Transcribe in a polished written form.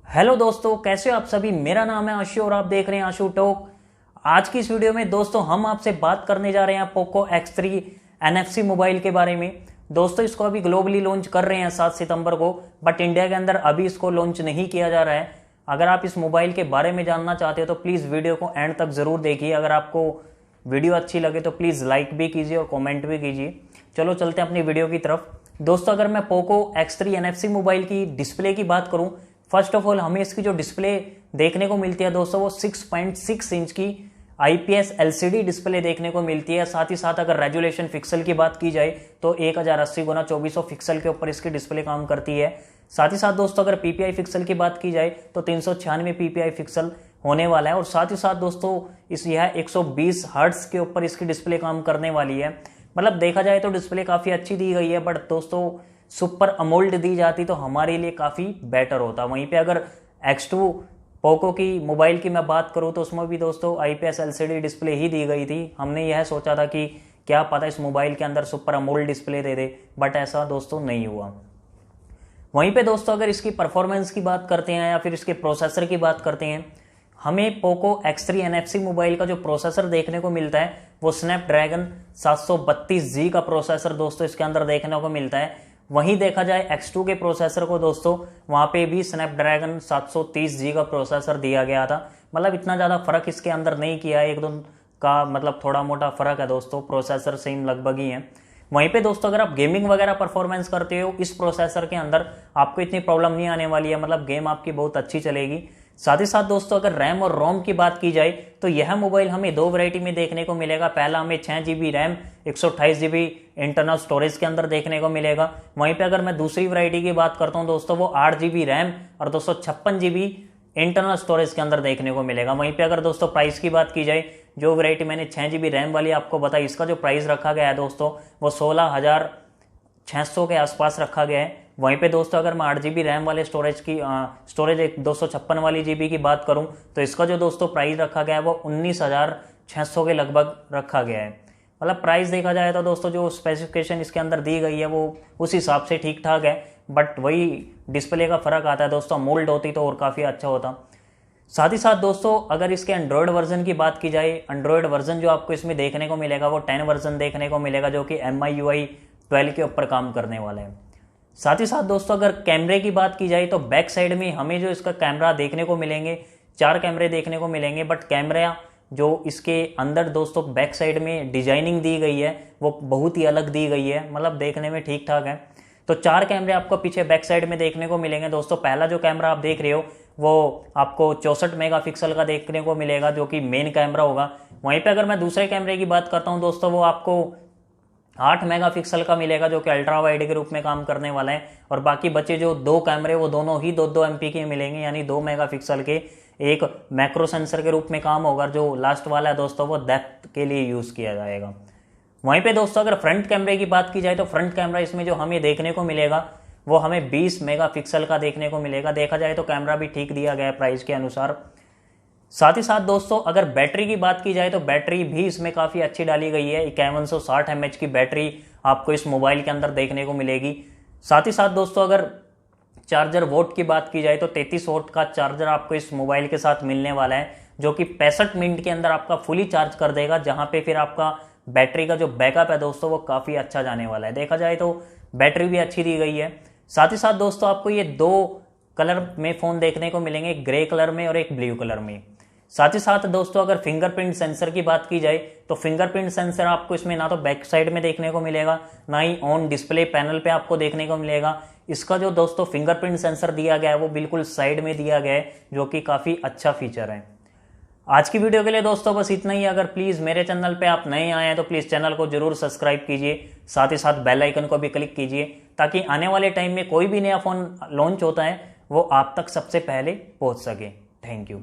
Hello दोस्तों, कैसे हो आप सभी। मेरा नाम है आशु और आप देख रहे हैं आशु टॉक। आज की इस वीडियो में दोस्तों हम आपसे बात करने जा रहे हैं पोको X3 NFC मोबाइल के बारे में। दोस्तों इसको अभी ग्लोबली लॉन्च कर रहे हैं 7 सितंबर को, बट इंडिया के अंदर अभी इसको लॉन्च नहीं किया जा रहा है। अगर आप इस मोबाइल के बारे में जानना चाहते हो तो प्लीज़ वीडियो को एंड तक ज़रूर देखिए। अगर आपको वीडियो अच्छी लगे तो प्लीज़ लाइक भी कीजिए और कॉमेंट भी कीजिए। चलो चलते हैं अपनी वीडियो की तरफ। दोस्तों अगर मैं पोको X3 NFC मोबाइल की डिस्प्ले की बात करूं, फर्स्ट ऑफ ऑल हमें इसकी जो डिस्प्ले देखने को मिलती है दोस्तों वो 6.6 इंच की IPS LCD डिस्प्ले देखने को मिलती है। साथ ही साथ अगर रेजुलेशन पिक्सल की बात की जाए तो 1080x2400 पिक्सल के ऊपर इसकी डिस्प्ले काम करती है। साथ ही साथ दोस्तों अगर PPI पिक्सल की बात की जाए तो 396 PPI पिक्सल होने वाला है। और साथ ही साथ दोस्तों यह 120 हर्ट्ज के ऊपर इसकी डिस्प्ले काम करने वाली है। मतलब देखा जाए तो डिस्प्ले काफ़ी अच्छी दी गई है, बट दोस्तों सुपर अमोल्ड दी जाती तो हमारे लिए काफ़ी बेटर होता। वहीं पे अगर X2 पोको की मोबाइल की मैं बात करूं तो उसमें भी दोस्तों IPS LCD डिस्प्ले ही दी गई थी। हमने यह सोचा था कि क्या पता इस मोबाइल के अंदर super AMOLED display they they, but ऐसा दोस्तों नहीं हुआ। वहीं पे दोस्तों अगर इसकी परफॉर्मेंस की बात करते हैं या फिर इसके प्रोसेसर की बात करते हैं, हमें पोको X3 NFC मोबाइल का जो प्रोसेसर देखने को मिलता है वो स्नैपड्रैगन 732G का प्रोसेसर दोस्तों इसके अंदर देखने को मिलता है। वहीं देखा जाए X2 के प्रोसेसर को दोस्तों वहां पे भी स्नैपड्रैगन 730G का प्रोसेसर दिया गया था। मतलब इतना ज़्यादा फर्क इसके अंदर नहीं किया है, एक दो का मतलब थोड़ा मोटा फर्क है दोस्तों, प्रोसेसर सेम लगभग ही है। वहीं पे दोस्तों अगर आप गेमिंग वगैरह परफॉर्मेंस करते हो इस प्रोसेसर के अंदर आपको इतनी प्रॉब्लम नहीं आने वाली है, मतलब गेम आपकी बहुत अच्छी चलेगी। साथ ही साथ दोस्तों अगर रैम और रोम की बात की जाए तो यह मोबाइल हमें दो वैरायटी में देखने को मिलेगा। पहला हमें 6GB RAM 128GB internal storage के अंदर देखने को मिलेगा। वहीं पे अगर मैं दूसरी वैरायटी की बात करता हूं दोस्तों वो 8GB रैम और 256GB इंटरनल स्टोरेज के अंदर देखने को मिलेगा। वहीं पे अगर दोस्तों प्राइस की बात की जाए, जो वैरायटी मैंने 6GB रैम वाली आपको बताई इसका जो प्राइस रखा गया है दोस्तों वो 16,600 के आसपास रखा गया है। वहीं पे दोस्तों अगर मैं 8GB रैम वाले स्टोरेज 256 वाली GB की बात करूं तो इसका जो दोस्तों प्राइस रखा गया है वो 19,600 के लगभग रखा गया है। मतलब प्राइस देखा जाए तो दोस्तों जो स्पेसिफिकेशन इसके अंदर दी गई है वो उस हिसाब से ठीक ठाक है, बट वही डिस्प्ले का फर्क आता है दोस्तों। मोल्ड होती तो और काफ़ी अच्छा होता। साथ ही साथ दोस्तों अगर इसके एंड्रॉयड वर्जन की बात की जाए, एंड्रॉयड वर्जन जो आपको इसमें देखने को मिलेगा वो 10 वर्जन देखने को मिलेगा, जो कि MIUI 12 के ऊपर काम करने वाला है। साथ ही साथ दोस्तों अगर कैमरे की बात की जाए तो बैक साइड में हमें जो इसका कैमरा देखने को मिलेंगे 4 कैमरे देखने को मिलेंगे, बट कैमरा जो इसके अंदर दोस्तों बैक साइड में डिजाइनिंग दी गई है वो बहुत ही अलग दी गई है, मतलब देखने में ठीक ठाक है। तो 4 कैमरे आपको पीछे बैक साइड में देखने को मिलेंगे दोस्तों। पहला जो कैमरा आप देख रहे हो वो आपको 64 मेगापिक्सल का देखने को मिलेगा, जो कि मेन कैमरा होगा। वहीं पे अगर मैं दूसरे कैमरे की बात करता हूं दोस्तों वो आपको 8 मेगापिक्सल का मिलेगा, जो कि अल्ट्रा वाइड के रूप में काम करने वाला है। और बाकी बचे जो 2 कैमरे वो दोनों ही 2-2 MP के मिलेंगे, यानी 2 मेगापिक्सल के। एक मैक्रो सेंसर के रूप में काम होगा, जो लास्ट वाला है दोस्तों वो डेप्थ के लिए यूज किया जाएगा। वहीं पे दोस्तों अगर फ्रंट कैमरे की बात की जाए तो फ्रंट कैमरा इसमें जो हमें देखने को मिलेगा वो हमें 20 मेगापिक्सल का देखने को मिलेगा। देखा जाए तो कैमरा भी ठीक दिया गया है प्राइस के अनुसार। साथ ही साथ दोस्तों अगर बैटरी की बात की जाए तो बैटरी भी इसमें काफ़ी अच्छी डाली गई है। 5160 mAh की बैटरी आपको इस मोबाइल के अंदर देखने को मिलेगी। साथ ही साथ दोस्तों अगर चार्जर वोट की बात की जाए तो 33 वोट का चार्जर आपको इस मोबाइल के साथ मिलने वाला है, जो कि 65 मिनट के अंदर आपका फुली चार्ज कर देगा, जहां पे फिर आपका बैटरी का जो बैकअप है दोस्तों वो काफ़ी अच्छा जाने वाला है। देखा जाए तो बैटरी भी अच्छी दी गई है। साथ ही साथ दोस्तों आपको ये 2 कलर में फ़ोन देखने को मिलेंगे, एक ग्रे कलर में और एक ब्लू कलर में। साथ ही साथ दोस्तों अगर फिंगरप्रिंट सेंसर की बात की जाए तो फिंगरप्रिंट सेंसर आपको इसमें ना तो बैक साइड में देखने को मिलेगा, ना ही ऑन डिस्प्ले पैनल पे आपको देखने को मिलेगा। इसका जो दोस्तों फिंगरप्रिंट सेंसर दिया गया है वो बिल्कुल साइड में दिया गया है, जो कि काफ़ी अच्छा फीचर है। आज की वीडियो के लिए दोस्तों बस इतना ही। अगर प्लीज़ मेरे चैनल पे आप नए आए हैं तो प्लीज़ चैनल को जरूर सब्सक्राइब कीजिए, साथ ही साथ बेल आइकन को भी क्लिक कीजिए, ताकि आने वाले टाइम में कोई भी नया फ़ोन लॉन्च होता है वो आप तक सबसे पहले पहुंच सके। Thank you.